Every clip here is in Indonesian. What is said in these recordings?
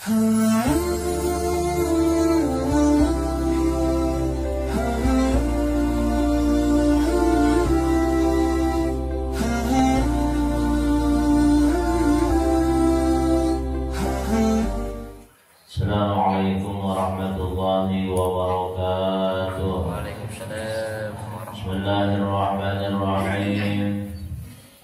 Assalamualaikum warahmatullahi wabarakatuh. Waalaikumsalam. Bismillahirrahmanirrahim.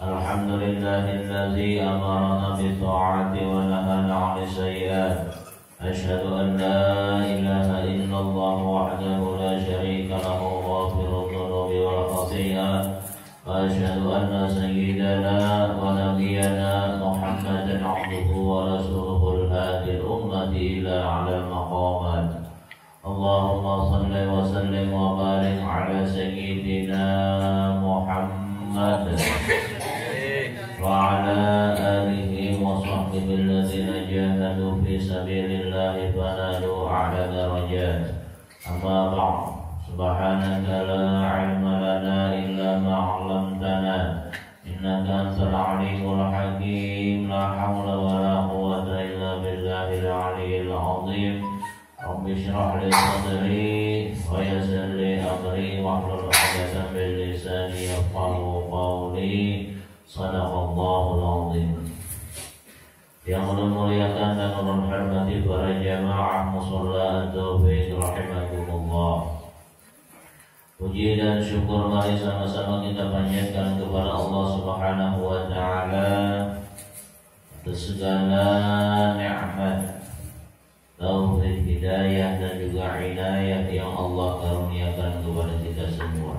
Alhamdulillahilladzi amarna bi-ta'ati wa nahana 'anil sayyi'at. Asyhadu an la ilaha illallah wahdahu la syarika lahu ghafirudz dzunubi wal khati'ah. Wa asyhadu anna sayyidana wa nabiyyana Muhammadan 'abduhu wa rasuluhul hadil ummati ila 'alal maqamat. Allahumma salli wa sallim wa barik ala sayyidina Muhammad wa ala alihi wa sahbihi alladzina jahadu fi sabilillahi fanalu a'la darajat. Amma ba'd. Subhanaka la 'ilma lana illa ma 'allamtana innaka antal 'alimul hakim. La haula wa la quwwata illa billahil 'aliyyil 'azim. Rabbi shrah li sadri wa yassir li amri wahlul 'uqdatam min lisani yafqahu qawli. Shadaqallahul 'azim. Yang muliakan dan menghormati para jamaah musalla at-taufiq rahimakumullah. Puji dan syukur mari sama-sama kita panjatkan kepada Allah Subhanahu wa taala atas segala nikmat, taufik, hidayah dan juga inayah yang Allah karuniakan kepada kita semua.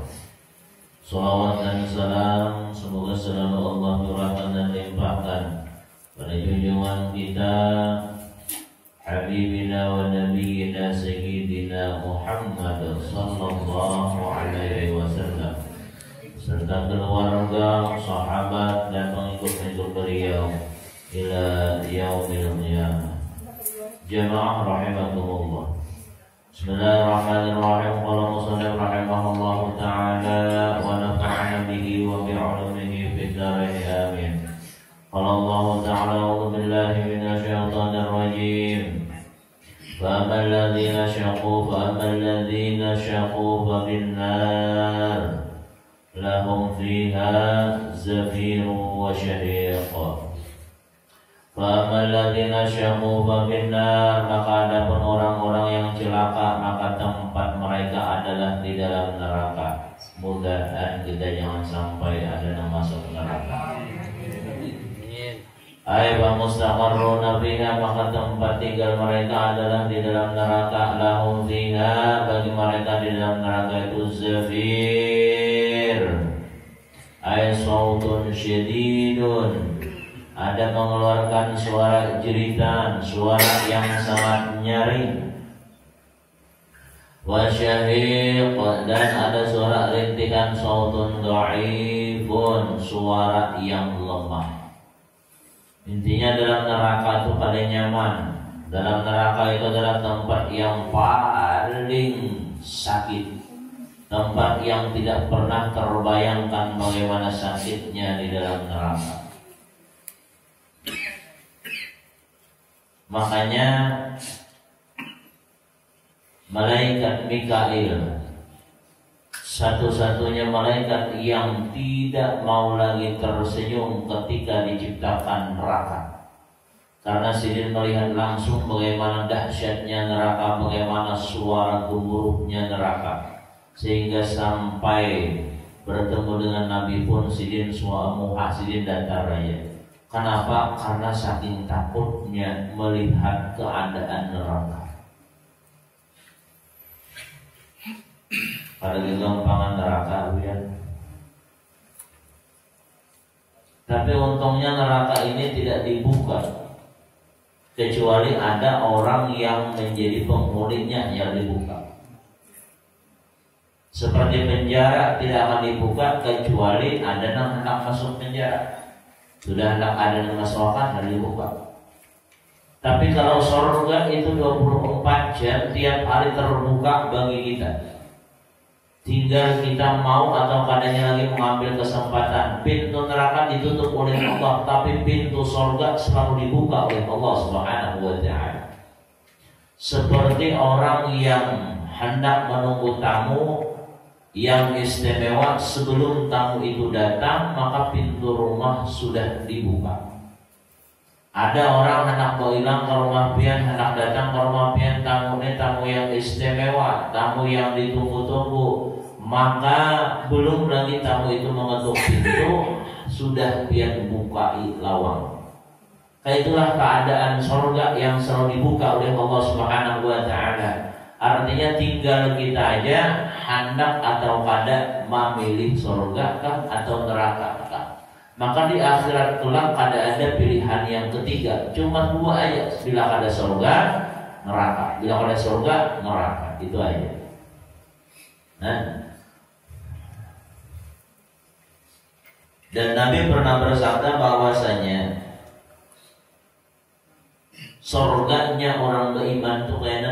Salawat dan salam semoga selalu Allah curahkan dan limpahkan pada junjungan kita Habibina wa Nabiyyina Sayyidina Muhammad sallallahu alaihi wasallam serta keluarga, sahabat dan pengikut-pengikut beliau ila yaumil qiyamah. Jamaah rahimakumullah. Bismillahirrahmanirrahim. Qala musannif rahimahullahu ta'ala wa nafa'ana bihi wa bi'ulumihi fid dharain amin. Qala Allah ta'ala a'udzu billahi minasy syaithanir rajim. فأما الذين شقوا فبالنار لهم فيها زفير وشهيق. فأما الذين شقوا فبالنار, maka adapun orang-orang yang celaka maka tempat mereka adalah di dalam neraka. Mudah-mudahan kita jangan sampai ada yang masuk neraka. Ay wa mustaqarruna fiha, maka tempat tinggal mereka adalah di dalam neraka. Lahum fiha, bagi mereka di dalam neraka itu zafir, ay sautun syadidun, ada mengeluarkan suara jeritan, suara yang sangat nyaring. Wa syahiq, dan ada suara rintikan, sautun dhaifun, suara yang lemah. Intinya dalam neraka itu paling nyaman. Dalam neraka itu adalah tempat yang paling sakit, tempat yang tidak pernah terbayangkan bagaimana sakitnya di dalam neraka. Makanya malaikat Mikail, satu-satunya malaikat yang tidak mau lagi tersenyum ketika diciptakan neraka. Karena sidin melihat langsung bagaimana dahsyatnya neraka, bagaimana suara gemuruhnya neraka, sehingga sampai bertemu dengan Nabi pun sidin muha sidin datar aja. Kenapa? Karena saking takutnya melihat keadaan neraka. Pada kegampangan neraka ya. Tapi untungnya neraka ini tidak dibuka, kecuali ada orang yang menjadi penghuninya yang dibuka. Seperti penjara tidak akan dibuka kecuali ada yang hendak masuk penjara. Sudah hendak ada yang masukkan harus dibuka. Tapi kalau surga itu 24 jam tiap hari terbuka bagi kita. Tinggal kita mau atau kadangnya lagi mengambil kesempatan. Pintu neraka ditutup oleh Allah, tapi pintu surga selalu dibuka oleh Allah Subhanahu wa ta'ala. seperti orang yang hendak menunggu tamu yang istimewa. Sebelum tamu itu datang, maka pintu rumah sudah dibuka. Ada orang hendak hilang ke rumah pian, hendak datang ke rumah pian, tamu ini tamu yang istimewa, tamu yang ditunggu-tunggu. Maka belum lagi tamu itu mengetuk pintu, sudah pian bukai lawang. Itulah keadaan surga yang selalu dibuka oleh Allah Subhanahu wa Ta'ala. Artinya tinggal kita aja hendak atau kada memilih surga kah atau neraka kah. Maka di akhirat kelak kada ada pilihan yang ketiga. Cuma dua aja. Bila kada surga, neraka. Bila kada surga, neraka. Itu aja. Nah. Dan Nabi pernah bersabda bahwasanya surganya orang beriman itu kayaknya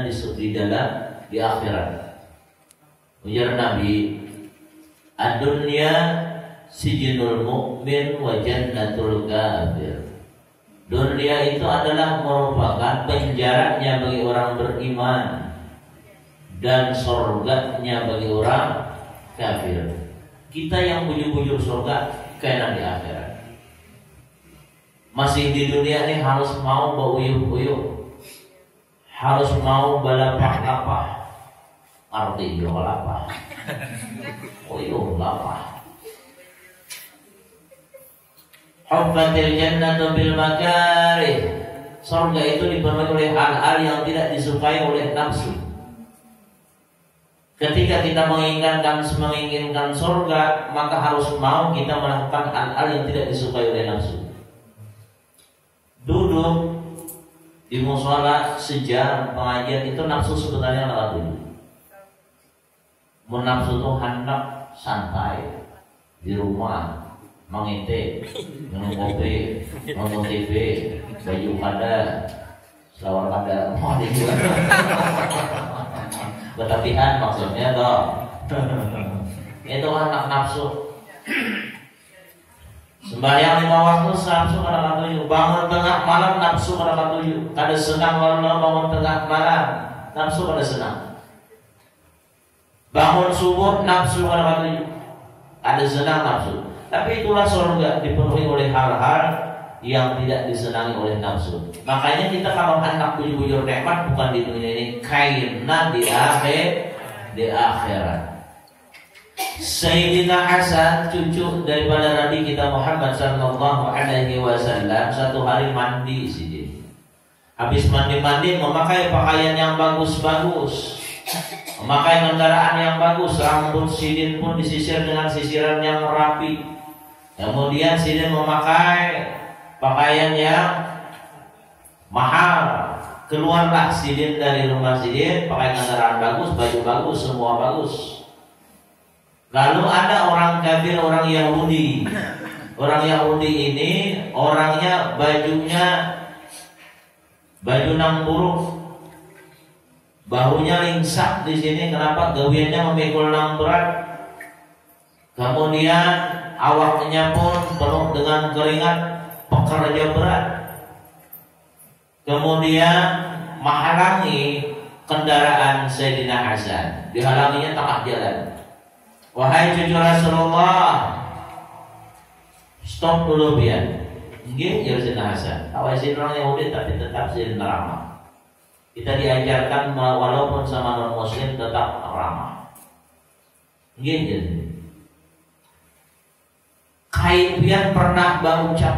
di akhirat. Ujar Nabi, "Ad-dunya sijinul mu'min wa jannatul kafir." Dunia itu adalah merupakan penjaranya bagi orang beriman dan surganya bagi orang kafir. Kita yang bujuk-bujuk surga kena di akhirat. Masih di dunia ini harus mau beruyuh-uyuh, harus mau balapah-lapah. Arti juga lapah, uyuh lapah. Huffatil jannatu bil makarih. Surga itu dipenuhi oleh hal-hal yang tidak disukai oleh nafsu. Ketika kita menginginkan surga, maka harus mau kita melakukan hal-hal yang tidak disukai oleh nafsu. Duduk di mushola sejam pengajian itu nafsu sebenarnya nggak dulu. Nafsu itu hendak santai di rumah, mengintip, minum kopi, nonton TV, baju kada, selawar kada, mau dijual. Berlebihan maksudnya toh. Itu anak nafsu. Sembahyang 5 waktu nafsu kada katuju. Bangun tengah malam nafsu kada katuju. Kada senang kalau bangun tengah malam, nafsu kada senang. Bangun subuh nafsu kada katuju. Kada senang nafsu. Tapi itulah surga dipenuhi oleh hal-hal yang tidak disenangi oleh nafsu. Makanya kita kalau hendak bujur-bujur nikmat bukan di dunia ini, karena di akhirat. Sayyidina Hasan, cucu daripada Nabi kita Muhammad sallallahu alaihi wasallam, satu hari mandi sini. Habis mandi memakai pakaian yang bagus-bagus, memakai kendaraan yang bagus, rambut sidin pun disisir dengan sisiran yang rapi. Kemudian sidin memakai pakaian yang mahal. Keluarlah sidin dari rumah sidin, pakai kendaraan bagus, baju bagus, semua bagus. Lalu ada orang kafir, orang Yahudi. Orang Yahudi ini orangnya bajunya baju nangburuk, bahunya lingsak di sini. Kenapa? Gawiannya memikul nang berat. Kemudian awaknya pun penuh dengan keringat, pekerja berat. Kemudian menghalangi kendaraan Sayyidina Hasan, dihalanginya tengah jalan. Wahai cucu Rasulullah, stop dulu pian. Nggih, ya Sayyidina Hasan. Awasin orang Yahudi tapi tetap Sayyidina ramah. Kita diajarkan walaupun sama non muslim tetap ramah. Nggih, jadi. Kain pian pernah berucap,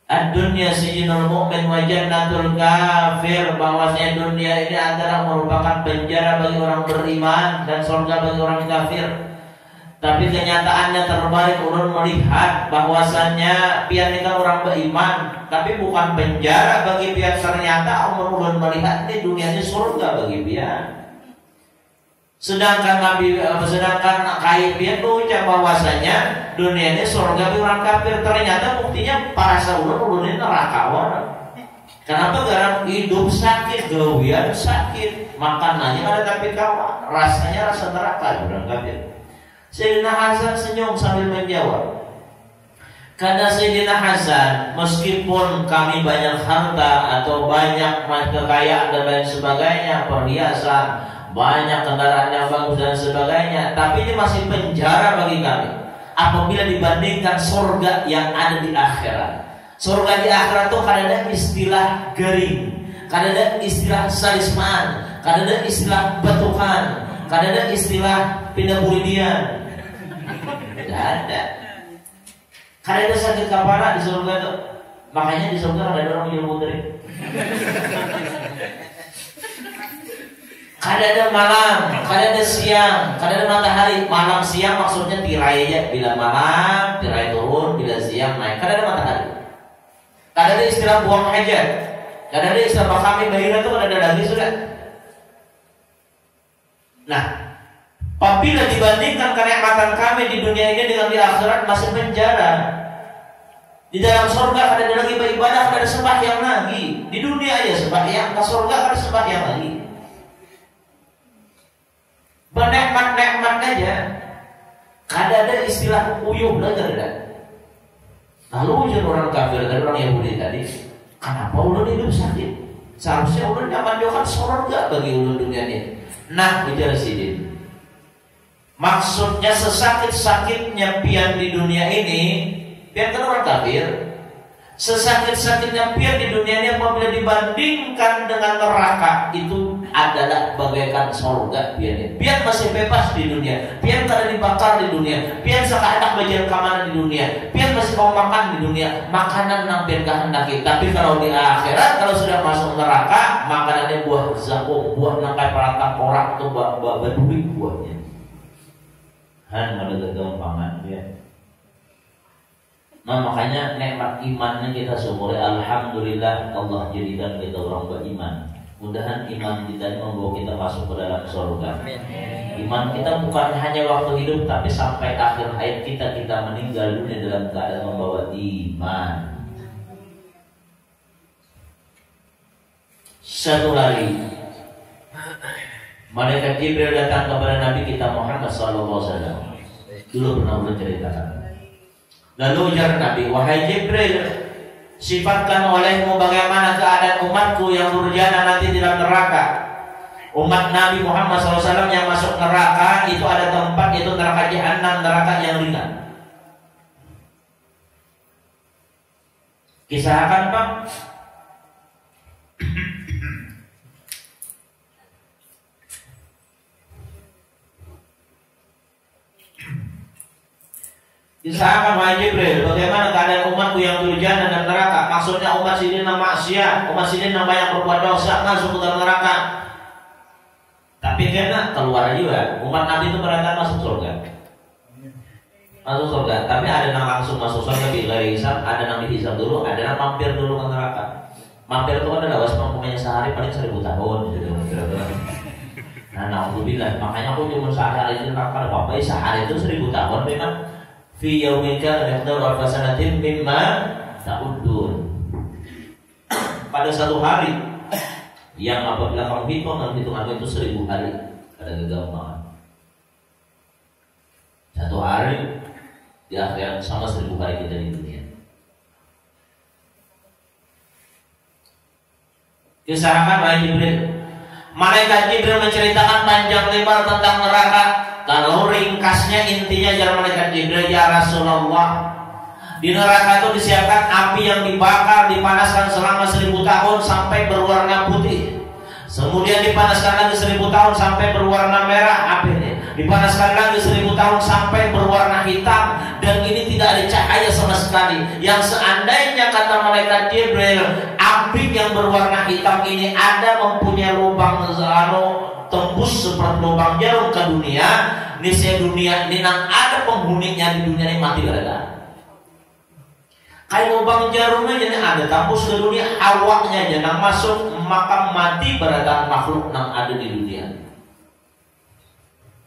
ad-dunya sijinul mu'min wa jannatul kafir, bahwasanya dunia ini adalah merupakan penjara bagi orang beriman dan surga bagi orang kafir. Tapi kenyataannya terbalik, ulun melihat bahwasanya pian ini kan orang beriman, tapi bukan penjara bagi pian. Ternyata ulun melihat ini dunia ini surga bagi pian. Sedangkan kain pian berucap bahwasanya dunia ini surga bagi orang kafir. Ternyata buktinya para ulun ini nerakawan. Kenapa? Karena hidup sakit, gawian sakit, makanannya ada tapi kawan, rasanya rasa neraka orang kafir. Sayyidina Hasan senyum sambil menjawab, Kata Sayyidina Hasan, meskipun kami banyak harta atau banyak kekayaan dan lain sebagainya, perhiasan, banyak kendaraan yang bagus dan sebagainya, tapi ini masih penjara bagi kami apabila dibandingkan surga yang ada di akhirat. Surga di akhirat itu kadang-kadang istilah garing, kadang-kadang istilah salisman, kadang-kadang istilah batukan, kadang-kadang istilah pindah buridian. Tidak ada. Karena ada sakit kepala di surga itu. Makanya di surga ada orang yang muterin. Kadang ada malam, kadang ada siang, kadang ada matahari. Malam siang maksudnya tirai aja. Bila malam tirai turun, bila siang naik. Kadang ada matahari. Kadang ada istilah buang hajat. Kadang ada istilah bakami bahira itu kan ada lagi sudah. Nah, apabila dibandingkan kenikmatan kami di dunia ini dengan di akhirat masih penjara. Di dalam surga ada lagi beribadah, ada sembahyang lagi. Di dunia aja sembahyang, ke surga ada sembahyang lagi. Bernikmat-nikmat aja. Ada istilah uyuh belajar ada. Lalu ujian orang kafir dan orang Yahudi tadi, kenapa ulun hidup sakit? Seharusnya ulun nyaman jokan surga bagi ulun dunia ini. Nah, bicara sidin. Maksudnya sesakit-sakitnya pian di dunia ini, pian kan orang kafir. Sesakit-sakitnya pian di dunia ini apabila dibandingkan dengan neraka itu adalah bagaikan surga pian ini. Pian masih bebas di dunia, pian kada dibakar di dunia, pian sakaenak bagian keamanan di dunia, pian masih mau makan di dunia, makanan nang pian kehendaki. Tapi kalau di akhirat, kalau sudah masuk neraka, makanannya buah zakum, buah nangkai peratang korak atau badui buahnya. Ada kegampangan ya. Nah makanya nikmat imannya kita syukuri. Alhamdulillah Allah jadikan kita orang beriman. Mudahan iman kita membawa kita masuk ke dalam surga. Iman kita bukan hanya waktu hidup, tapi sampai akhir hayat kita meninggal dunia dalam keadaan membawa iman. Satu hari malaikat Jibril datang kepada Nabi kita Muhammad SAW. Dulu pernah berceritakan. Lalu ujar Nabi, wahai Jibril, sifatkan olehmu bagaimana keadaan umatku yang durjana nanti di dalam neraka. Umat Nabi Muhammad SAW yang masuk neraka itu ada tempat, itu neraka Jahannam, neraka yang ringan. Kisahkan Pak. Kisahkan wahai Jibril, bagaimana keadaan umatku yang durjana dan neraka. Maksudnya umat sidin yang maksiat, umat sidin yang banyak berbuat dosa masuk ke dalam neraka. Tapi karena keluar juga, umat Nabi itu berangkat masuk surga. Masuk surga, tapi ada yang langsung masuk surga bila hisab, ada yang dihisab dulu, ada yang mampir dulu ke neraka. Mampir itu kan ada waspada sehari paling 1000 tahun gitu. Nah, alhamdulillah, makanya aku cuma sehari di neraka. Bapak sehari itu 1000 tahun memang. Fi yaumika miqdaru alf sanatin mimma ta'uddun. Pada satu hari yang apabila kamu hitung dalam hitungan itu 1000 hari. Ada kegampangan. Satu hari di akhirat sama 1000 hari kita di dunia. Kisahkan wahai Jibril. Malaikat Jibril menceritakan panjang lebar tentang neraka. Kalau ringkasnya intinya jalan malaikat Jibril, ya Rasulullah, di neraka itu disiapkan api yang dibakar, dipanaskan selama 1000 tahun sampai berwarna putih. Kemudian dipanaskan lagi 1000 tahun sampai berwarna merah apinya. Dipanaskan lagi 1000 tahun sampai berwarna hitam. Dan ini tidak ada cahaya sama sekali. Yang seandainya kata malaikat Jibril, api yang berwarna hitam ini ada mempunyai lubang tembus seperti lubang jarum ke dunia, niscaya dunia ini nang ada penghuninya di dunia ini mati gara-gara. Kayak lubang jarumnya jadi ada tembus ke dunia, awaknya aja nang masuk maka mati beradaan makhluk nang ada di dunia.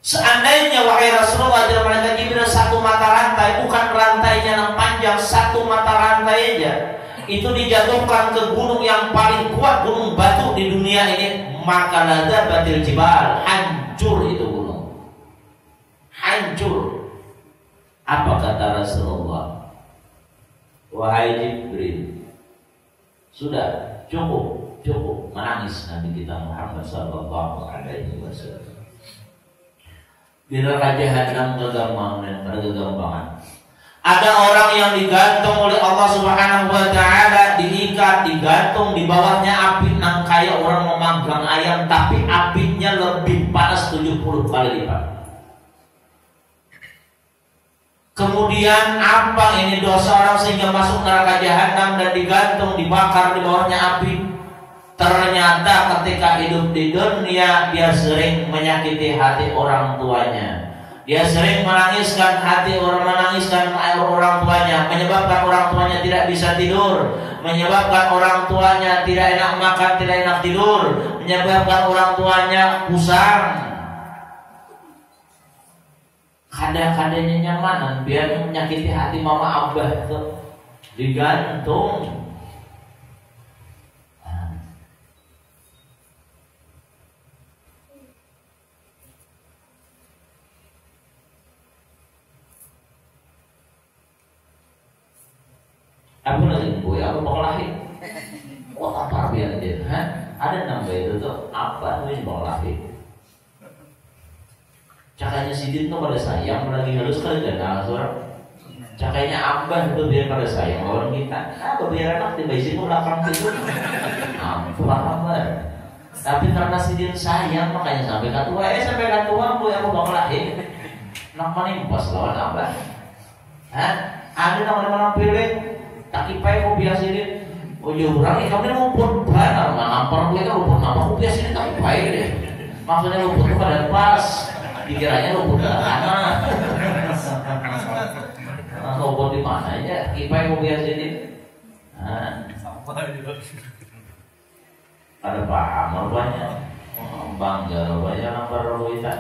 Seandainya wahai Rasulullah jalan malaikat Jibril satu mata rantai, bukan rantainya nang panjang, satu mata rantai aja, itu dijatuhkan ke gunung yang paling kuat, gunung batu di dunia ini, maka lada batil jibal, hancur itu gunung, hancur. Apa kata Rasulullah? wahai Jibril, sudah cukup menangis Nabi kita Muhammad sallallahu alaihi wasallam. Di neraka jahanam kegampangan. Ada orang yang digantung oleh Allah Subhanahu wa taala, diikat, digantung, di bawahnya api nang kayak orang memanggang ayam, tapi apinya lebih panas 70 kali lipat. Kemudian apa ini dosa orang sehingga masuk neraka jahanam dan digantung, dibakar di bawahnya api? Ternyata ketika hidup di dunia dia sering menyakiti hati orang tuanya. Dia sering menangiskan orang tuanya, menyebabkan orang tuanya tidak bisa tidur, menyebabkan orang tuanya tidak enak makan, tidak enak tidur, menyebabkan orang tuanya pusing. Kadang-kadangnya nyamanan biar menyakiti hati mama abah itu digantung. Aku lagi boy, aku mau lahir. Wah apa biar dia? Ada nama itu tuh apa nih mau lahir? Cakanya sidin tuh pada sayang, lagi halus kali gak suara. Cakanya abah itu biar pada sayang orang kita. Biar anak di basi itu belakang itu. Apa kabar? Tapi karena sidin sayang makanya sampai katua boy aku mau lahir. Nak menimpas lawan abah. Ada nama pilih. Takipai ko biasa ini, orang ini kami ngumpul benar, ngampar gue kan ngumpul apa? Ko biasa ini takipai deh. Maksudnya ngumpul itu pada pas, dikiranya ngumpul ke mana? Ngumpul di mana aja? Takipai ko biasa ini. Ada paham rupanya, bangga rupanya ngampar kita.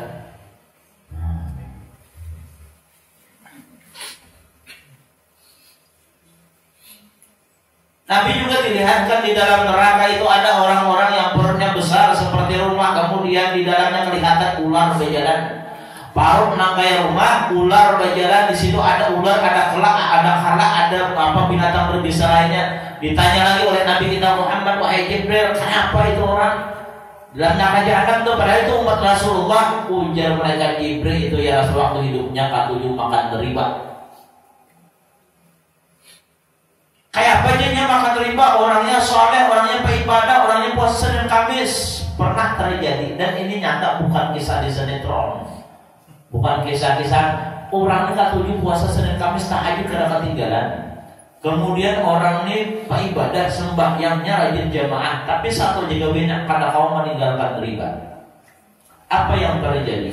Nabi juga dilihatkan di dalam neraka itu ada orang-orang yang perutnya besar seperti rumah, kemudian di dalamnya kelihatan ular berjalan. Parut nangkai rumah, ular berjalan, di situ ada ular, ada kelak, ada binatang berbisa lainnya. Ditanya lagi oleh Nabi kita Muhammad, wahai Jibril, kenapa itu orang dalam neraka jahanam tuh? Padahal itu umat Rasulullah. Ujar mereka, Jibril itu ya sewaktu hidupnya katujuh makan riba. Kayak apa aja makan riba, orangnya soleh, orangnya beribadah, orangnya puasa Senin Kamis. Pernah terjadi, dan ini nyata, bukan kisah di sinetron, bukan kisah-kisah. Orangnya katujuh puasa Senin Kamis tahajud karena ketinggalan. Kemudian orang ini beribadah sembahyangnya rajin jamaah, tapi satu juga banyak kata kaum meninggalkan riba. Apa yang terjadi?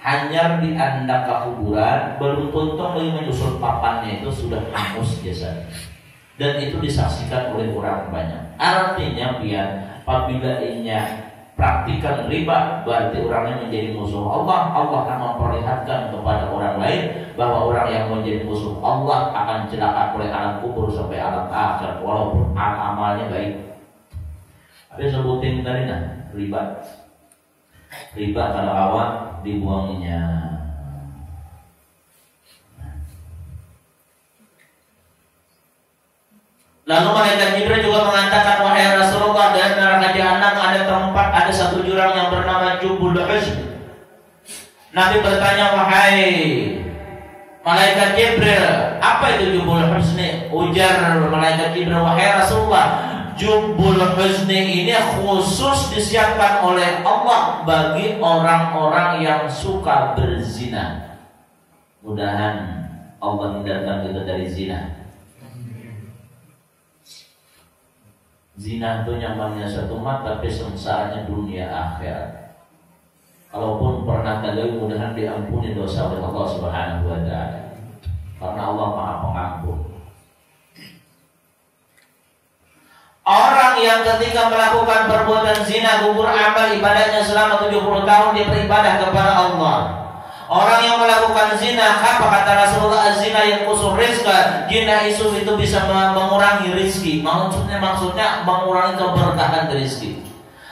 Hanyar di anda ke kuburan, belum tuntung lagi menyusul papannya itu sudah hangus jasad. Dan itu disaksikan oleh orang banyak. Artinya biar apabila inya praktikan riba, berarti orangnya menjadi musuh Allah. Allah akan memperlihatkan kepada orang lain bahwa orang yang menjadi musuh Allah akan celaka oleh alam kubur sampai alam akhir, walaupun amalnya baik. Tapi sebutin tadi riba. Riba kalau awak dibuangnya. Lalu malaikat Jibril juga mengatakan, wahai Rasulullah, dari neraka jahanam ada satu jurang yang bernama Jubul Huzn. Nabi bertanya, wahai malaikat Jibril, apa itu Jubul Huzn? Ujar malaikat Jibril, wahai Rasulullah, Jubul Huzn ini khusus disiapkan oleh Allah bagi orang-orang yang suka berzina. Mudahan Allah hindarkan kita dari zina. Zina itu nyamannya satu mat, tapi sengsaranya dunia akhirat. Kalaupun pernah gagal, mudahan diampuni dosa oleh Allah Subhanahu wa taala. Karena Allah Maha Pengampun. Orang yang ketika melakukan perbuatan zina gugur amal ibadahnya selama 70 tahun dia beribadah kepada Allah. Orang yang melakukan zina, apa kata Rasulullah, zina yang kusur rizqa, zina itu bisa mengurangi rizki. Maksudnya mengurangi keberkahan rizki.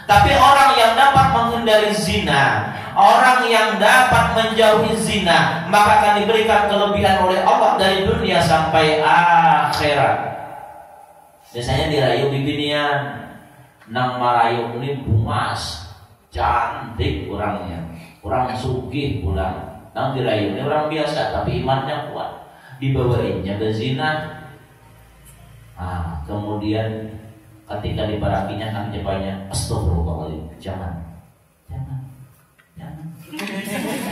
Tapi orang yang dapat menghindari zina, orang yang dapat menjauhi zina, maka akan diberikan kelebihan oleh Allah dari dunia sampai akhirat. Biasanya dirayu bibinian, nang marayu ini bumas, cantik orangnya, orang sugih pulang. Nang dirayu ini orang biasa tapi imannya kuat, dibawainnya ke zina. Kemudian ketika dibarakinya kan jepanya, astagfirullahaladzim, jangan.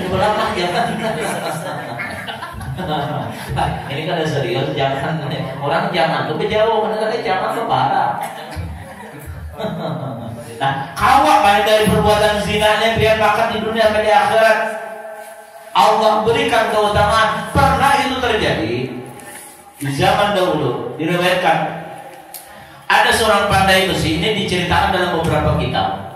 Berapa jangan. Ini kan ada serius, jangan. Orang jangan tuh jauh, kadang-kadang jangan tuh parah. Nah, kawak baik dari perbuatan zinanya biar makan di dunia dan di akhirat. Allah berikan keutamaan. Pernah itu terjadi di zaman dahulu, diriwayatkan ada seorang pandai besi. Ini diceritakan dalam beberapa kitab.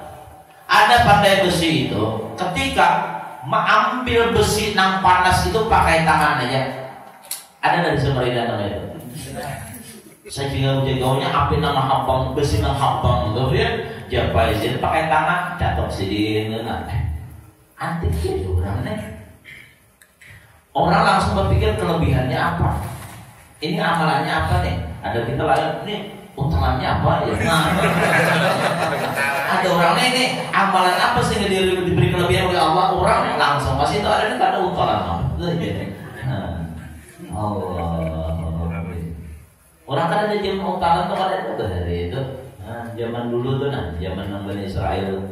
Ada pandai besi itu ketika mengambil besi nang panas itu pakai tangan aja. Ada dari Samarinda namanya itu. Saya juga jauhnya api nama habang, besi nama habang gitu ya. Japai sini pakai tangan, jatuh sini dengan antik ya orangnya. Orang langsung berpikir kelebihannya apa? Ini amalannya apa nih? Ada kita lain nih utarannya apa ya? Nah, ada orangnya ini amalan apa sih yang diberi kelebihan oleh Allah? Orang langsung pasti itu ada nih ada utaran apa? Allah. Orang kan ada jam utaran tuh ada itu dari itu. Zaman dulu tuh zaman Bani Israel.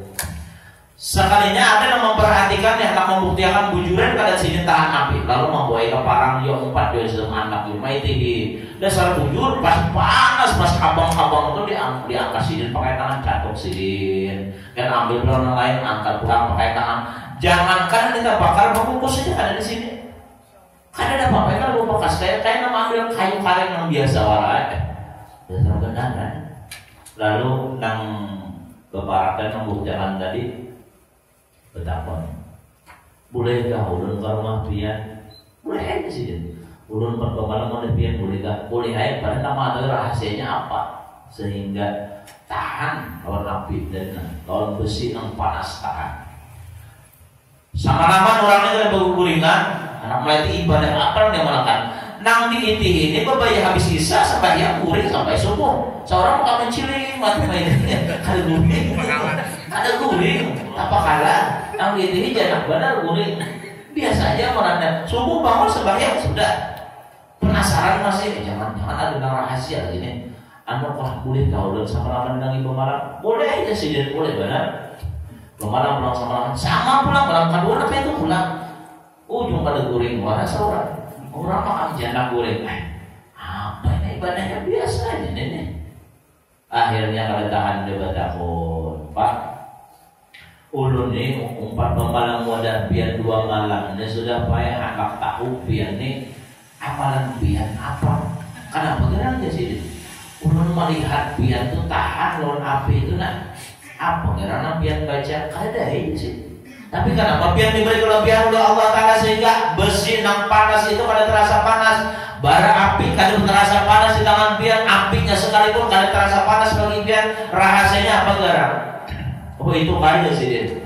Sekalinya ada yang memperhatikan yang tak membuktikan bujuran kada sini tahan api, lalu membuai ke parang yo 4 yo anak yo maiti dasar bujur pas panas pas abang-abang itu diangkat sidin pakai tangan jatuh sidin dan ambil pelana lain angkat pulang pakai tangan. Jangankan kita bakar membungkus saja ada di sini. Kan ada apa-apa kan lu bekas kayak nama ambil kayu karet yang biasa warai. Dasar benar kan. Lalu nang kebarakan membuktikan tadi betapa bolehkah ulun ke rumah pian? Boleh aja sih. Ulun perkembangan mau pian bolehkah? Boleh aja. Pada nama ada rahasianya apa sehingga tahan lawan api dan lawan besi yang panas tahan. Sama lama orangnya tidak bergulingan. Anak mulai ibadah apa yang dia melakukan? Nang diiti ini bebayar habis isya sampai yang guring sampai subuh. Seorang mau menciling mati mainnya. Ada guring. Apa kalah? Nang diiti jangan benar guring. Biasa aja orangnya subuh bangun sembahyang sudah. Penasaran masih? Jangan ada nang rahasia gini. Anu kah boleh kau dan sama lawan nang ibu malam? Boleh aja sih dan boleh benar. Malam pulang sama pulang malam kedua apa itu pulang. Ujung pada guring warna seorang. Orang makan janda goreng, apa ini ibadahnya biasa aja nih. Akhirnya kalau tahan debat tahun, Pak. Ulun nih umpat pemalang wadah biar 2 malam ini sudah payah anak tahu biar nih amalan biar apa? Kenapa kira aja sih? Ulun melihat biar tuh tahan lawan api itu nak. Apa kira biar baca kada aja sih. Tapi kenapa biar diberi kelebihan oleh Allah Ta'ala sehingga besi yang panas itu kada terasa panas, bara api kada terasa panas di tangan biar, apinya sekalipun kada terasa panas bagi biar. Rahasianya apa gara? Oh itu kaya sih dia.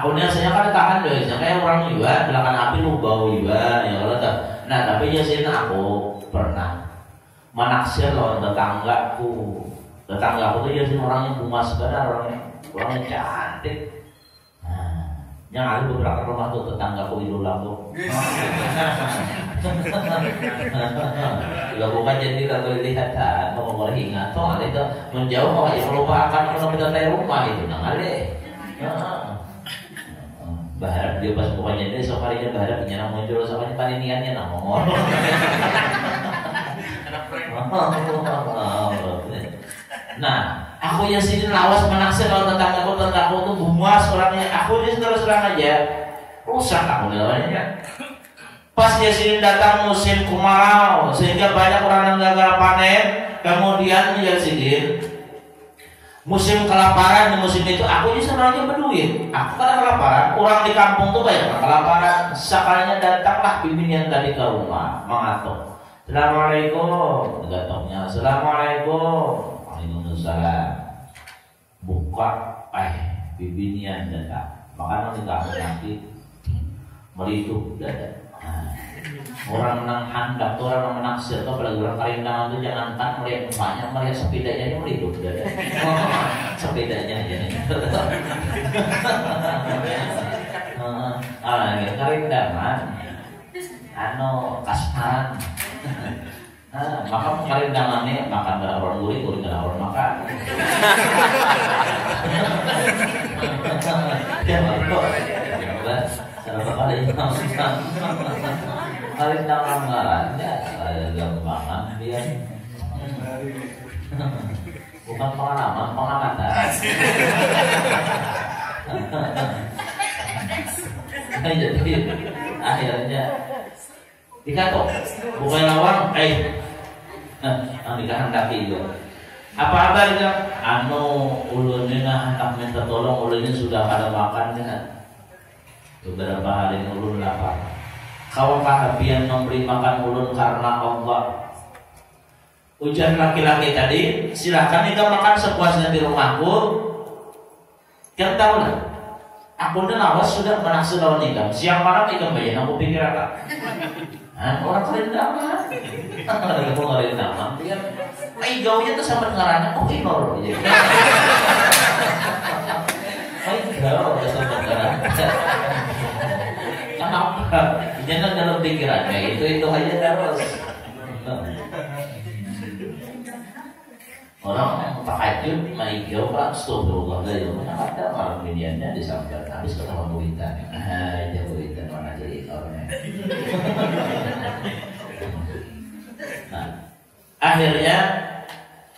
Aku biasanya kan tahan deh, kayak orang juga belakang api lu bau juga ya kalau tak. Nah tapi biasanya aku pernah menaksir lawan tetanggaku. Tetanggaku tuh biasanya orangnya bumas benar, orangnya cantik. Yang ada beberapa rumah tuh tetanggaku itu laku. Gak bukan jadi kalau dilihat mau ingat tuh ada itu menjauh kok ya melupakan kalau kita dari rumah itu nang ada. Baharap dia pas pokoknya dia sok harinya baharap punya muncul soalnya paniniannya nang ngomong. Nah, aku ya sini lawas menaksir kalau tetanggaku tuh bumas orangnya. Aku dia terus terang aja rusak aku lawannya. Pas dia sini datang musim kemarau sehingga banyak orang yang gagal panen. Kemudian dia sini musim kelaparan di musim itu aku ini sebenarnya berduit. Aku kan kelaparan. Orang di kampung tuh banyak kelaparan. Sekalinya datanglah bimbing yang tadi ke rumah mengatuk. Assalamualaikum. Gatoknya Assalamualaikum. Waalaikumsalam. buka bibinian dada, makanan tidak nanti melituk dada. Orang menang handap, orang menaksir, atau apalagi orang karindangan itu jangan kan melihat mukanya, melihat sepedanya ini melituk dada. Sepedanya aja nih. Karindangan, kasmaran. Maka karindangannya makan gak orang gurih gak orang makan. Karindangan ngarannya gampangan dia. Bukan pengalaman, pengamatan. Jadi akhirnya dikatok bukan lawang yang dikehendaki itu apa itu ulunnya hendak minta tolong, ulunnya sudah pada makan beberapa hari ulun lapar. Kau kehabian memberi makan ulun karena Allah. Ujian laki-laki tadi, silahkan kita makan sepuasnya di rumahku. Yang tahu lah, aku dan awas sudah menaksir lawan ikam. Siang malam ikam bayar, aku pikir apa? Orang karindangan, aku karindangan. Gaunya tuh sama dengarannya, inor. Gau sama dengarannya. Kenapa? Jangan dalam pikirannya itu aja terus. Orang tahajud, maigau, astagfirullah dari mana ada orang miniannya disampaikan habis ketemu buritan. Aja buritan mana jadi orangnya. Nah, akhirnya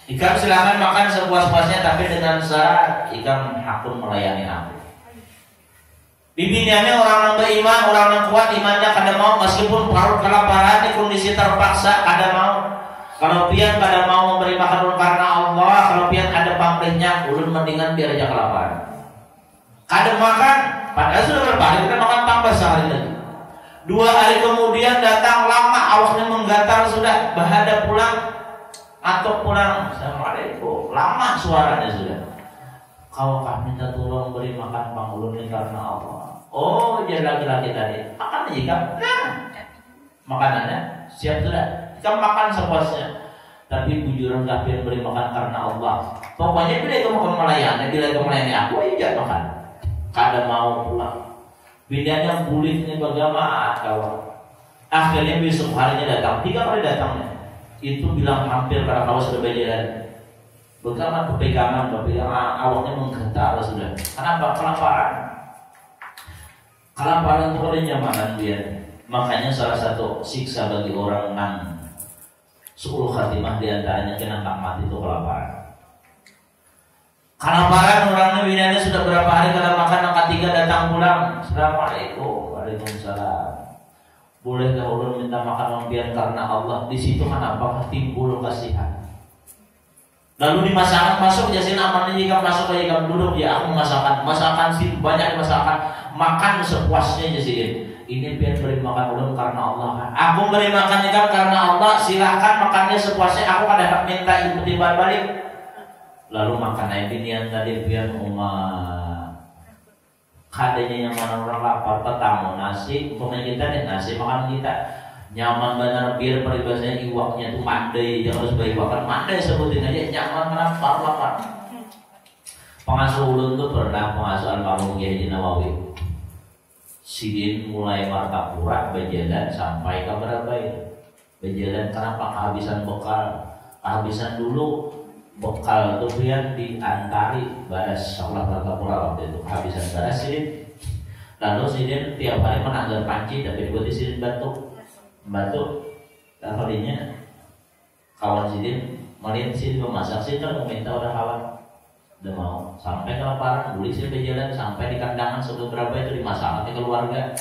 ikam silakan makan sepuas-puasnya, tapi dengan syarat ikam hakun melayani aku. Bibiniannya orang yang beriman, orang yang kuat imannya kada mau, meskipun perut kelaparan di kondisi terpaksa kada mau. Kalau pian kada mau memberi makan karena Allah, kalau pian ada pamrihnya, ulun mendingan biar aja kelaparan. Kada makan, padahal sudah berapa hari kita makan tambah sehari lagi. 2 hari kemudian datang lama, awaknya menggatal sudah, bahada pulang atau pulang. Assalamualaikum, lama suaranya sudah. Kau minta tolong beri makan bang ulun ini karena Allah. Oh, jadi laki-laki tadi makan aja kan? Nah, makanannya siap sudah. Kita makan sepuasnya. Tapi bujuran kafir beri makan karena Allah. Pokoknya bila kamu melayani, bila kamu melayani aku aja makan. Kada mau pulang. Bidanya bulitnya bagaimana kawan. Akhirnya besok harinya datang, 3 kali datangnya. Itu bilang hampir karena kau sudah berjalan. Bagaimana pepegangan awalnya menggetar sudah. Kenapa? Kelaparan. Kelaparan itu ada nyamanan dia. Makanya salah satu siksa bagi orang yang 10 khatimah diantaranya kena mati itu kelaparan. Kelaparan orangnya binanya sudah berapa hari kada makan, yang ketiga datang pulang. Assalamualaikum, waalaikumsalam. Bolehkah ulun minta makan biar karena Allah? Di situ kenapa timbul kasihan. Lalu dimasakan masuk jasin aman jika masuk ke jika duduk ya aku masakan sih banyak masakan, makan sepuasnya jasin. Ini biar beri makan ulun karena Allah kan. Aku beri makan ikan karena Allah, silahkan makannya sepuasnya. Aku kada minta ibu tiba balik. Lalu makan binian tadi biar kadanya yang mana orang lapar tetamu nasi, umpamanya kita nih nasi makan kita. Nyaman benar biar peribahasanya iwaknya tuh mandai, jangan harus bayi makan mandai sebutin aja nyaman kenapa lapar. Pengasuh ulun tuh pernah pengasuh almarhum Kiai Haji Nawawi. Sidin mulai Martapura berjalan sampai ke Barabai. Berjalan kenapa kehabisan bekal. Kehabisan dulu bekal tuh yang diantari baras sekolah Martapura waktu itu kehabisan baras Sidin. Lalu Sidin tiap hari menanggar panci tapi buat di Sidin batuk kalinya kawan Sidin melihat Sidin memasak Sidin kan meminta orang kawan udah mau sampai kelaparan buli Sidin berjalan sampai di kandangan sebelum berapa itu dimasak ke keluarga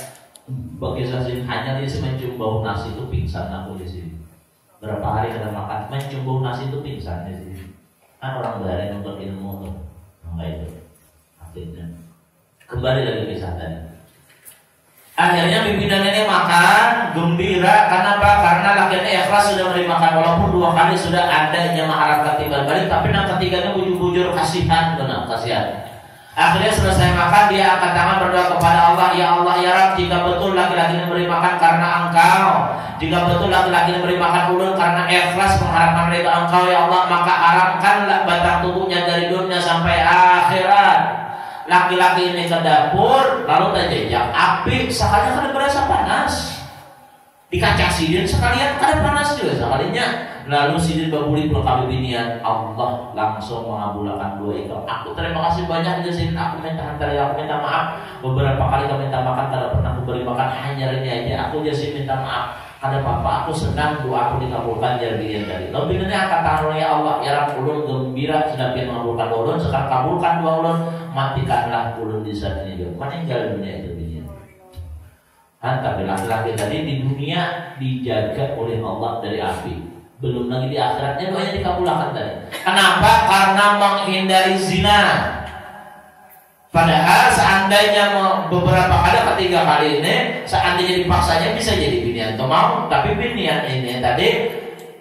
bagi Sidin hanya dia mencium bau nasi itu pingsan aku di sini berapa hari kada makan mencium bau nasi itu pingsan di sini kan orang berani untuk ilmu tuh enggak itu akhirnya kembali lagi kisah tadi. Akhirnya pimpinan ini makan gembira. Kenapa? Karena laki-laki ikhlas sudah menerima, walaupun 2 kali sudah adanya maharap timbal balik, tapi yang ketiganya bujur-bujur kasihan, benar kasihan. Akhirnya selesai makan, dia angkat tangan berdoa kepada Allah, ya Allah ya Rabb, jika betul laki-laki ini memberi makan karena Engkau, jika betul laki-laki ini memberi makan ulun karena ikhlas mengharapkan ridha Engkau ya Allah, maka haramkanlah batang tubuhnya dari dunia sampai akhirat. Laki-laki ini ke dapur, lalu terjejak api, sekalian kan berasa panas, di kaca sidin sekalian kan panas juga sekalinya. Lalu sidin babuli berkali binian, Allah langsung mengabulkan doa itu. Aku terima kasih banyak ya sidin, aku minta maaf. Beberapa kali kau minta makan tidak pernah aku beri makan, hanya ini aja. Aku jadi minta maaf. Ada papa, aku senang doa aku dikabulkan jadi binian tadi. Lalu biniannya angkat tangan, ya Allah ya Rabb, ulun gembira sedang mengabulkan ulun, sekarang kabulkan doa ulun, matikanlah ulun di saat ini juga. Meninggal dunia itu binian. Tapi laki-laki tadi di dunia dijaga oleh Allah dari api. Belum lagi di akhiratnya doanya dikabulkan tadi. Kenapa? Karena menghindari zina. Padahal seandainya beberapa kali, 3 kali ini, seandainya dipaksanya bisa jadi binian atau mau. Tapi binian ini tadi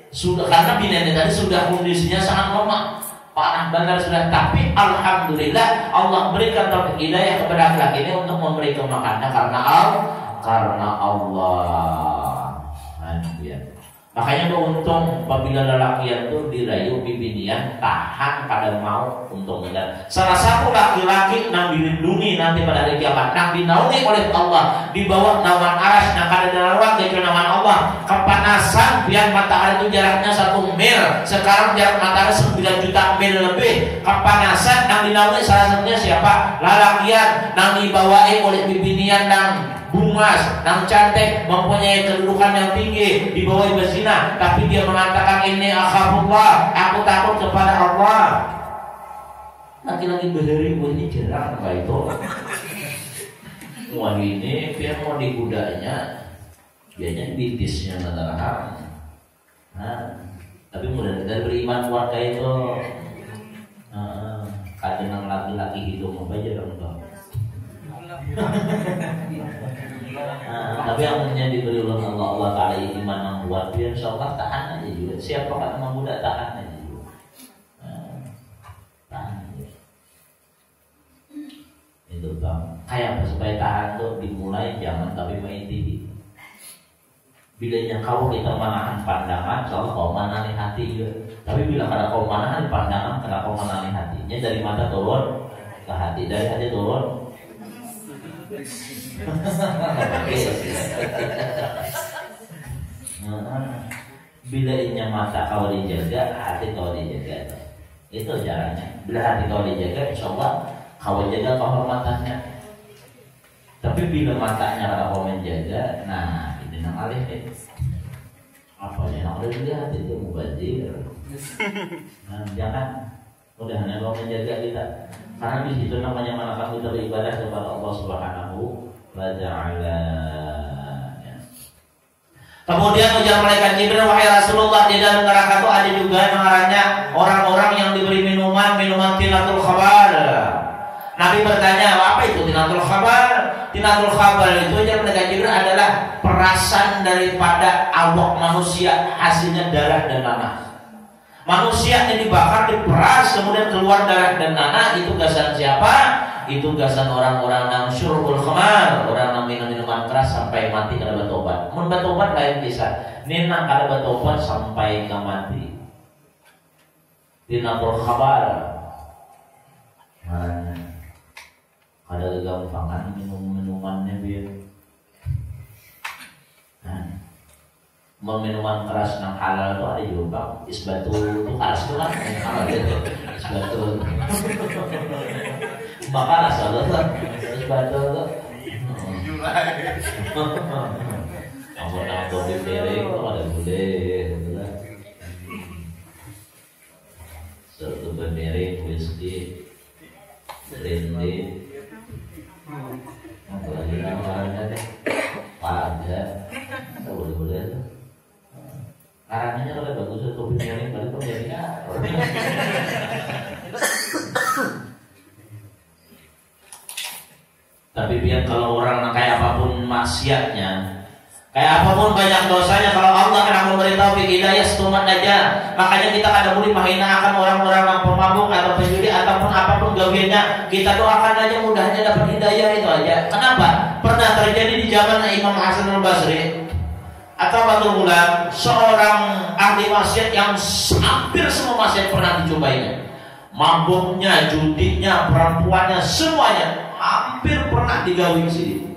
sudah, karena binian ini tadi sudah kondisinya sangat lemah, parah benar sudah. Tapi alhamdulillah Allah berikan taufik hidayah kepada laki-laki ini untuk memberi kemakannya karena Allah. Makanya beruntung apabila lelaki itu dirayu bibinian tahan pada mau untuk mendengar. Salah satu laki-laki yang dilindungi nanti pada hari kiamat, yang dinaungi oleh Allah di bawah naungan arsy, yang ada dalam waktu naungan Allah. Kepanasan biar matahari itu jaraknya 1 mil, sekarang jarak matahari 9 juta mil lebih. Kepanasan yang dinaungi salah satunya siapa? Lalakian yang dibawai oleh bibinian yang bungas, yang cantik, mempunyai kedudukan yang tinggi di bawah berzina, tapi dia mengatakan ini akhafullah, aku takut kepada Allah. Laki-laki berdiri ini jarang apa itu. Wah ini biar mau digudanya, biasanya bitisnya antara. Tapi mudah kita beriman keluarga itu. Kadang laki-laki hidup apa aja dong. Tapi yang punya diberi oleh Allah Ta'ala iman yang kuat, biar insyaAllah tahan aja juga. Siapa kan memang mudah tahan aja juga. Tahan aja. Itu bang. Kayak supaya tahan tuh dimulai jangan tapi mengintip. Bilanya kau kita menahan pandangan, insyaAllah kau menahan hati juga. Tapi bila kada kau menahan pandangan, kada kau menahan hatinya dari mata turun ke hati, dari hati turun. Bila inya mata kau dijaga, hati kau dijaga. Itu caranya. Bila hati kau dijaga, insya Allah kau jaga kehormatannya. Tapi bila matanya kau menjaga, nah ini nang alih apa yang nang alih lihat itu mubazir. Nah jangan, udah hanya kau menjaga kita. Karena di situ namanya manakah kita beribadah kepada Allah Subhanahu wa Ta'ala. Kemudian ujar malaikat Jibril, wahai Rasulullah, di dalam neraka itu ada juga namanya orang-orang yang diberi minuman tinatul khabar. Nabi bertanya, apa itu tinatul khabar? Tinatul khabar itu ujar malaikat Jibril adalah perasan daripada awak manusia, hasilnya darah dan nanah. Manusia yang dibakar, diperas, kemudian keluar darah dan nanah. Itu gasan siapa? Itu gasan orang-orang yang syurbul khamar, orang yang minum minuman keras sampai mati kada bertobat. Mun bertobat lain bisa, nina kada bertobat sampai ke mati. Tinatul khabar. Ada gampangan minum-minumannya biar. Minuman keras yang halal itu ada juga, isbatul itu keras itu kan halal itu, isbatul bakal asal itu isbatul itu kamu nak kopi piring itu ada bude satu piring whisky brandy apa lagi namanya deh pada boleh karangannya kalau bagus itu kopi piring balik pemjadinya. Tapi biar kalau orang kayak apapun maksiatnya, kayak apapun banyak dosanya, kalau Allah kena memberi taufik hidayah setumat aja. Makanya kita kada boleh menghina orang-orang yang pemabuk atau penjudi ataupun apapun gawiannya. Kita doakan aja mudahnya dapat hidayah, itu aja. Kenapa? Pernah terjadi di zaman Imam Hasan al-Basri atau Batul Gulam, seorang ahli maksiat yang hampir semua maksiat pernah dicobainya. Mabuknya, judinya, perempuannya, semuanya hampir pernah digawi sini.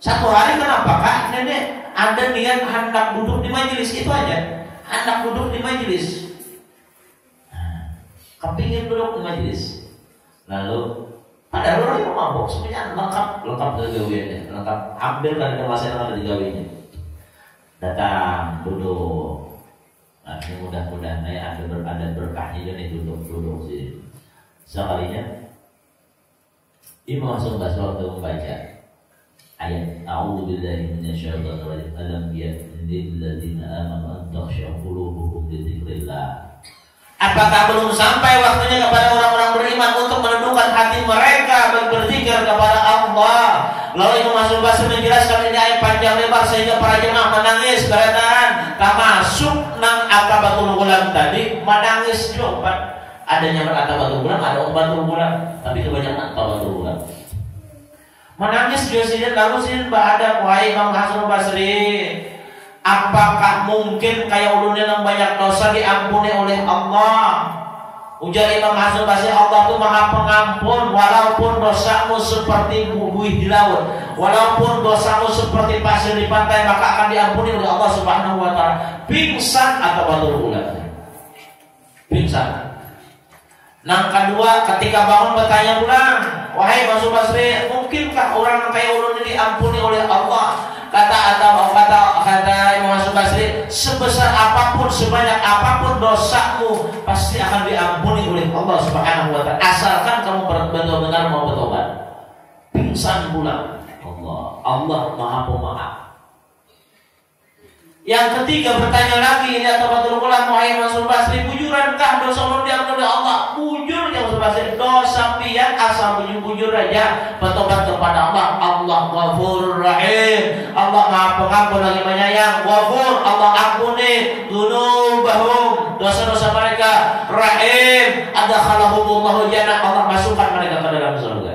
Satu hari kenapa kak nenek ada niat hendak duduk di majelis, itu aja, hendak duduk di majelis, kepingin duduk di majelis, lalu padahal orang yang mabuk semuanya lengkap gawiannya, lengkap, hampir kan ada masalah yang ada digawinya. Datang duduk, nah ini mudah-mudahan ada berkahnya juga nih, duduk sih. Sekalinya Imam Hasan al-Basri waktu membaca ayat A'udzubillahi minasyaitonir rajim, alam ya'nil ladzina amanu an takhsha qulubuhum li dzikrillah. Apakah belum sampai waktunya kepada orang-orang beriman untuk menundukkan hati mereka berzikir kepada Allah? Lalu Imam Hasan al-Basri menjelaskan ini ayat panjang lebar sehingga para jemaah menangis beratan, termasuk nang Aqabatul Ghulam tadi menangis juga. Adanya Aqabatul Ghulam, ada Uqbatul Ghulam, tapi kebanyakan Aqabatul Ghulam. Menangis dia sini, lalu sini berhadap, wahai Imam Hasan al-Basri, apakah mungkin kayak ulun yang banyak dosa diampuni oleh Allah? Ujar Imam Hasan al-Basri, Allah itu maha pengampun, walaupun dosamu seperti buih di laut, walaupun dosamu seperti pasir di pantai, maka akan diampuni oleh Allah Subhanahu wa ta'ala. Pingsan atau Batul Ghulam, pingsan. Nah kedua, ketika bangun bertanya pulang, wahai Imam Basri, mungkinkah orang kayak ulun ini diampuni oleh Allah? Kata Imam Basri, sebesar apapun, sebanyak apapun dosamu, pasti akan diampuni oleh Allah Subhanahu wa ta'ala, asalkan kamu benar-benar mau bertobat. Pingsan pulang. Allah maha pemaaf. Yang ketiga bertanya lagi, ini atau Batul Ghulam, wahai Imam Basri, bujurankah dosa ulun diampuni oleh Allah? Bujur ya Imam Basri, dosa pian asal bujur aja, bertobat kepada Allah. Allah Ghafurur Rahim, Allah maha pengampun lagi penyayang. Ghafur, Allah ampuni dzunubahum, dosa-dosa mereka. Rahim, adkhalahumullahu jannah, Allah masukkan mereka ke dalam surga.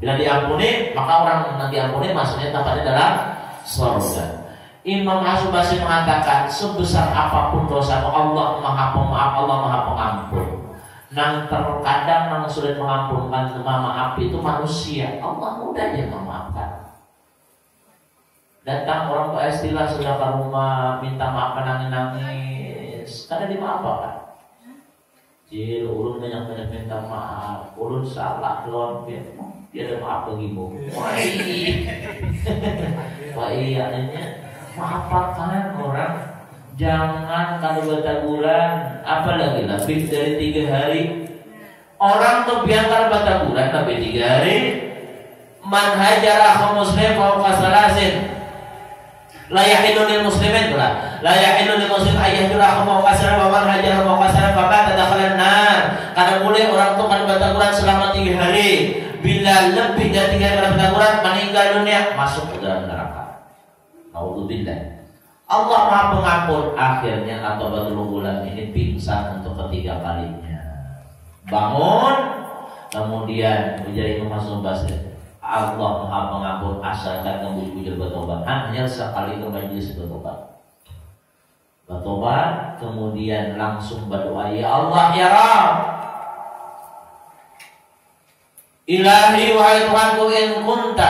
Bila diampuni, maka orang yang diampuni maksudnya tempatnya dalam surga. Imam Hasan al-Basri mengatakan, sebesar apapun dosa Allah maha pemaaf, Allah maha pengampun. Nang terkadang nang sulit mengampunkan, memaafi itu manusia, Allah mudah aja memaafkan. Datang orang ke istilah sudah ke rumah minta maaf, nangis, karena dimaafkan. Jil, ulun banyak minta maaf, ulun salah lawan dia ada maaf lagi bu. Wah iya nanya. Maafkan orang, jangan kalau bata bulan, apalagi lebih dari 3 hari. Orang tuh biar kalau bata bulan lebih 3 hari. Man hajara akhu muslim fauqa salasin, la yahillu lil muslimin pula, la yahillu lil muslim ayyahjura akhu fauqa salasin, wa man hajara fauqa salasin faqad dakhala an-nar. Karena boleh orang tuh kalau bata bulan selama 3 hari. Bila lebih dari 3 hari bata bulan meninggal dunia, masuk ke dalam neraka. Alhamdulillah. Allah maha pengampun. Akhirnya atau Batul Ghulam ini pingsan untuk ketiga kalinya. Bangun, kemudian menjadi Imam Hasan al-Basri, Allah maha pengampun asalkan kamu bujur bertobat. Hanya sekali ke majelis bertobat. Bertobat, kemudian langsung berdoa, ya Allah ya Rabb, Ilahi wahai Tuhanku, in kunta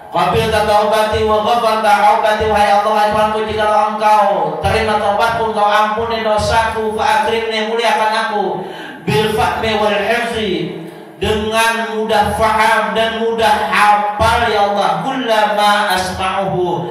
qabil taubati wa ghafarta taubati, wahai Allah Tuhanku, jika engkau terima taubatku, engkau ampuni dosaku, fa akrimni, muliakan aku, bil fahmi wal hifzi, dengan mudah faham dan mudah hafal ya Allah, kullama asma'uhu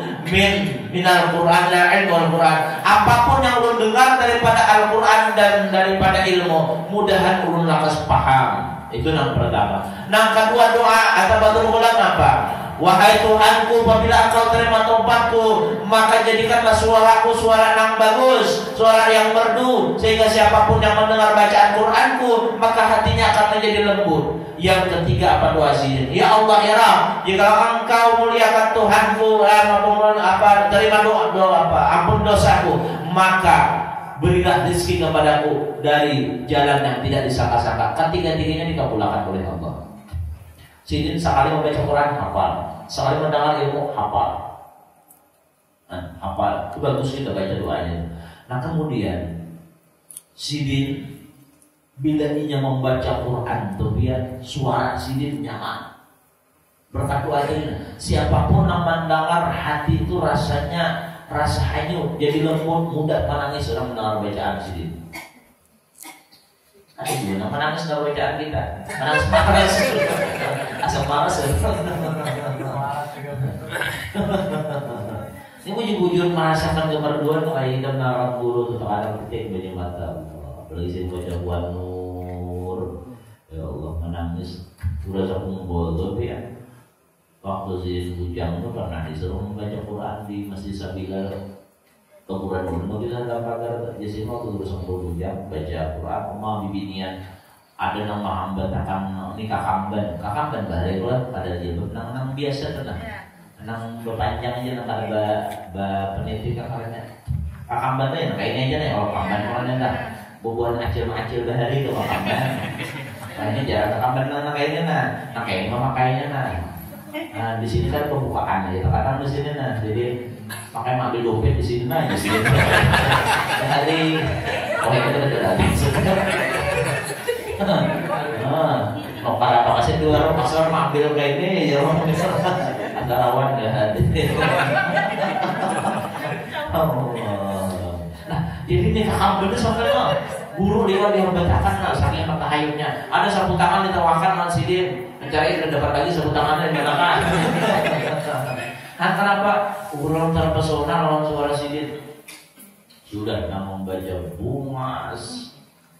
minal Qur'an dan ilmu Al-Qur'an, apapun yang ulun dengar daripada Al-Qur'an dan daripada ilmu, mudahan ulun lakas paham. Itu yang pertama. Yang kedua doa atau Batul Ghulam apa? Wahai Tuhanku, apabila Engkau terima taubatku, maka jadikanlah suaraku suara yang bagus, suara yang merdu, sehingga siapapun yang mendengar bacaan Quranku, maka hatinya akan menjadi lembut. Yang ketiga apa doa Sidin? Ya Allah ya Rabb, jika Engkau muliakan Tuhanku, terima doa ampun dosaku, maka berilah rezeki kepadaku dari jalan yang tidak disangka-sangka. Ketiga-tiganya dikabulkan oleh Allah. Sidin sekali membaca Quran hafal, sekali mendengar ilmu hafal. Hafal itu bagus kita baca doanya. Nah kemudian Sidin bila ia membaca Quran tuh biar suara Sidin nyaman. Berkat doa ini, siapapun yang mendengar hati itu rasanya rasa hanyut, jadi lembut, mudah menangis orang mendengar bacaan Sidin. Ada juga yang menangis mendengar bacaan kita, menangis malas, asal malas. Ini bujur-bujur merasakan kemerduan kayak kita menarap bulu atau ada ketik banyak mata. Apalagi saya baca buat Nur, ya Allah menangis. Sudah sapung bodoh ya. Waktu si bujang itu pernah disuruh membaca Quran di Masjid Sabila Kekuran dulu kita dalam pagar jadi waktu dulu sampai bujang baca Quran rumah bibinian ada nama hamba takkan ini kakamban bahaya lah pada dia nang biasa tenang nang berpanjang aja nang ada peneliti kakambannya kakambannya kayaknya aja nih kalau kakamban orangnya dah bubuhan acil bahari itu kakamban kayaknya jarang kakamban nang kayaknya nah kayaknya mama kayaknya nah di sini kan pembukaan ya kadang di sini nah jadi pakai ambil dompet di sini nah di sini hari itu ada nokar apa kasih dua orang pasar ambil kayak ini ya ada lawan ya nah jadi ini kakak bener sampai guru dia membacakan nah saking matahayunya ada sapu tangan ditawarkan dengan Sidin mencari dapat lagi sapu tangannya dinyatakan. Nah kenapa orang terpesona lawan suara Sidin? Sudah membaca bungas,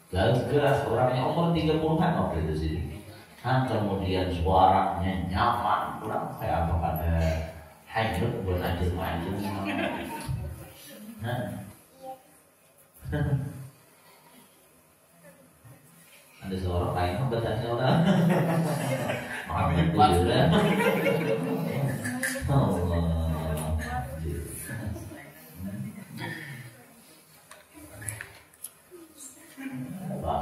gagah, orangnya umur 30-an waktu itu Sidin. Nah kemudian suaranya nyaman, kurang kayak apa pada hanyut buat anjir-anjir. Nah. Ada seorang lain membacanya orang. Alhamdulillah. Allah. Apa?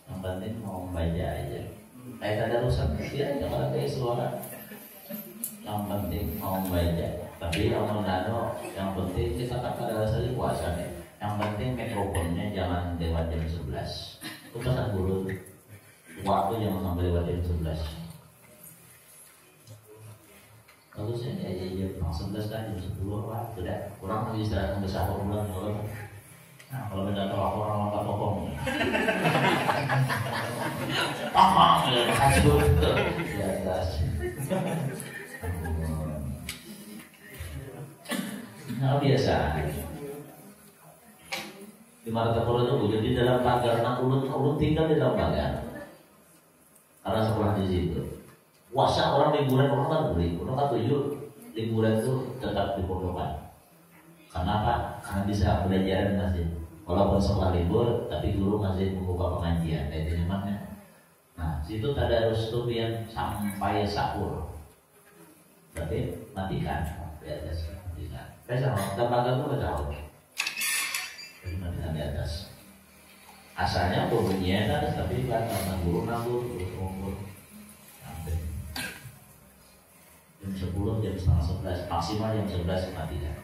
Yang penting mau membaca aja. Kayak ada rusak ya, jangan kayak suara. Yang penting mau membaca. Tapi yang penting kita kan pada dasarnya puasa nih. Yang penting mikrofonnya jangan lewat jam 11. Itu kan guru waktu jangan sampai lewat jam 11. Kalau saya jam 11 kan jam 10 lah, sudah kurang lebih istirahat sampai sahur bulan kalau. Nah kalau beda tahu orang angkat pokong. Ya kasur di atas. Nah biasa. Di Martapura itu jadi dalam pagar urut tinggal di dalam pagar. Karena sekolah di situ. Puasa orang liburan orang kan beli, orang kan tujuh liburan itu tetap di pondokan. Kenapa? Karena bisa belajar di masjid. Walaupun sekolah libur, tapi guru masih membuka pengajian. Itu namanya. Nah, situ tadarus tubian sampai sahur. Berarti matikan di atas. Matikan. Biasa dalam pagar itu berjauh. Jadi matikan di atas. Asalnya bunyinya atas, tapi karena guru nabur, guru sampai jam 10, jam setengah 11, maksimal jam 11 matikan.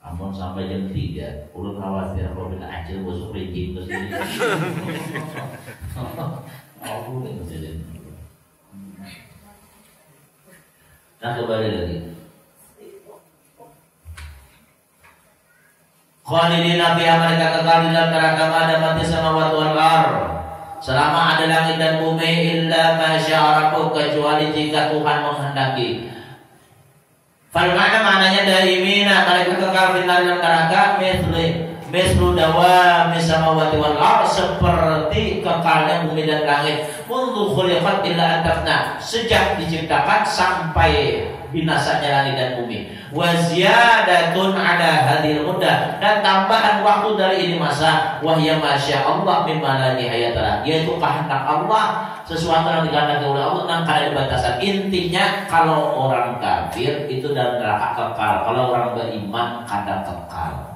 Ampun sampai jam 3, ulun khawatir kalau kita acil bosok ringgit terus ini. Aku ini kejadian. Nah kembali lagi. Khalidina fiha, mereka kekal di dalam neraka ada mati samawati wal ardh. Selama ada langit dan bumi illa masya Rabbuk, kecuali jika Tuhan menghendaki. Fal maknanya daimina, mereka kekal di dalam neraka mislu dawami samawati wal ardh, seperti kekalnya bumi dan langit. Mundu khuliqat illa antafna, sejak diciptakan sampai binasanya langit dan bumi. Wa ziyadatun ala hadhil muddah, dan tambahan waktu dari ini masa. Wahya masya Allah mimma la nihayata, yaitu kehendak Allah, sesuatu yang dikehendaki oleh Allah dan kada ada batasan. Intinya kalau orang kafir itu dalam neraka kekal, kalau orang beriman kada kekal.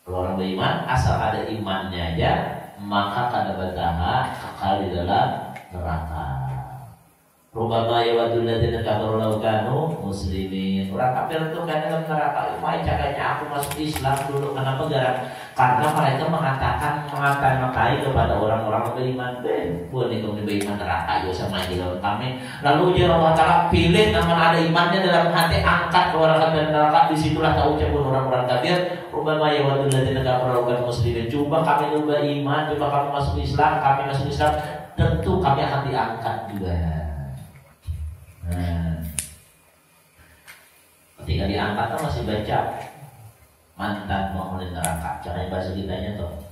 Kalau orang beriman asal ada imannya aja, maka kada bataha kekal di dalam neraka. Rubama yawadul ladzina kafaru law kanu muslimin. Orang kafir itu kan dalam neraka. Wah, cakapnya aku masuk Islam dulu. Kenapa? Karena mereka mengata-ngatai kepada orang-orang beriman. Boleh kamu beriman neraka juga sama aja lawan kami. Lalu ujian Allah Ta'ala pilih nama ada imannya dalam hati, angkat ke orang kafir neraka. Disitulah tak ucapkan orang-orang kafir. Rubama yawadul ladzina kafaru law kanu muslimin. Coba kami lu beriman, coba kami masuk Islam, kami masuk Islam, tentu kami akan diangkat juga. Nah, ketika diangkat kan masih baca mantan penghuni neraka, caranya bahasa kitanya tuh.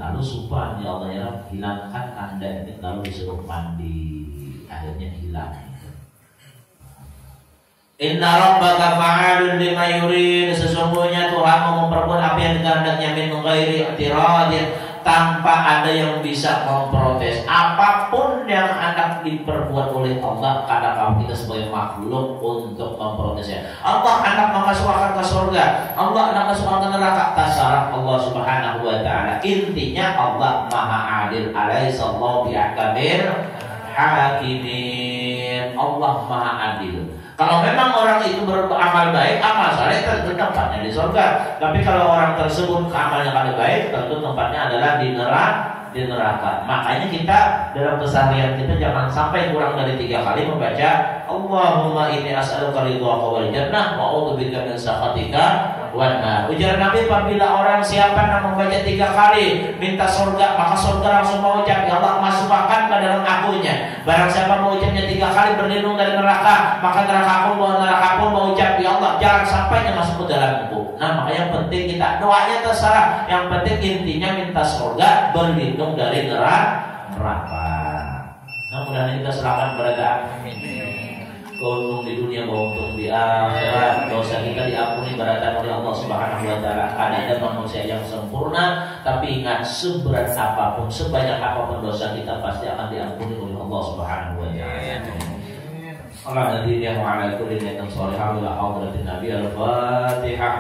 Lalu supaya Allah ya hilangkan anda ini, lalu disuruh mandi, akhirnya hilang. Inna rabbaka fa'alun lima yurid, sesungguhnya Tuhan memperbuat apa yang dikehendaknya min ghairi i'tiradin, tanpa ada yang bisa memprotes. Apapun yang akan diperbuat oleh Allah, kadang-kadang kita sebagai makhluk untuk memprotesnya. Allah anak memasukkan ke surga, Allah anak memasukkan ke neraka, terserah Allah Subhanahu wa Ta'ala. Intinya Allah Maha Adil, alaihissallahu bi'ahkamil hakimin. Allah Maha Adil. Kalau memang orang itu beramal baik, amal saleh, tentu tempatnya di surga. Tapi kalau orang tersebut amalnya kada baik, tentu tempatnya adalah di neraka. Makanya kita dalam keseharian kita jangan sampai kurang dari 3 kali membaca Allahumma inni as'aluka ridhaka wal jannah wa a'udzubika min sakhatika wan nar. Ujar Nabi, apabila orang siapa yang membaca 3 kali minta surga, maka surga langsung mengucap, ya Allah masukkan ke dalam akunya. Barang siapa mengucapnya 3 kali berlindung dari neraka, maka neraka pun mengucap, ya Allah jangan sampai masuk ke dalamku. Nah, makanya penting kita doanya terserah, yang penting intinya minta surga, berlindung dari neraka. Nah, mudah-mudahan kita selamat berada. Keuntung di dunia, keuntung di akhirat. Dosa kita diampuni beratan oleh Allah Subhanahu wa Ta'ala. Karena ada manusia yang sempurna, tapi ingat, seberat apapun, sebanyak apapun dosa kita pasti akan diampuni oleh Allah Subhanahu wa Ta'ala. Allah nadiri yang wa'ala kulli niatan sholihah ila hadratin Nabi al-Fatihah.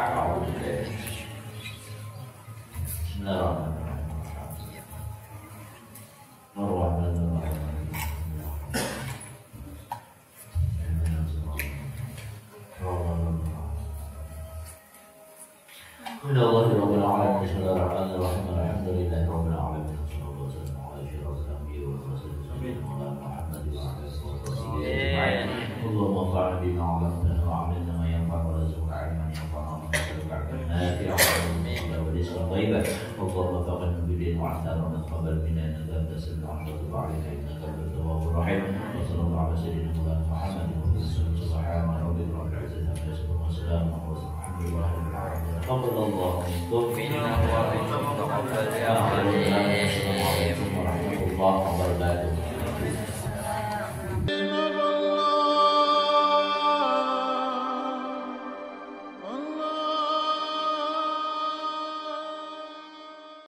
Bismillahirrahmanirrahim. Alhamdulillahirabbil alamin. Bismillahirrahmanirrahim. Alhamdulillahirabbil alamin. Wassalatu wassalamu ala asyrafil anbiya'i wal mursalin sayyidina Muhammad wa ala alihi wasallam. Allahumma fa'alna bima 'allamtana wa 'allimna ma yanfa'una wa rzuqna 'ilman yanfa'una wa rzuqna nafi'an wa rizqan thayyiban. Allahumma fa'alna bidin wa 'atana wa taqabbal minna innaka antas sami'ul 'alim wa tub 'alaina innaka antat tawwabur rahim. Wa sallallahu ala sayyidina Muhammad wa ala alihi wasallam. Subhana rabbika rabbil 'izzati amma yasifun wa salamun 'alal mursalin walhamdulillahi rabbil alamin. Alhamdulillah. Assalamualaikum warahmatullahi wabarakatuh.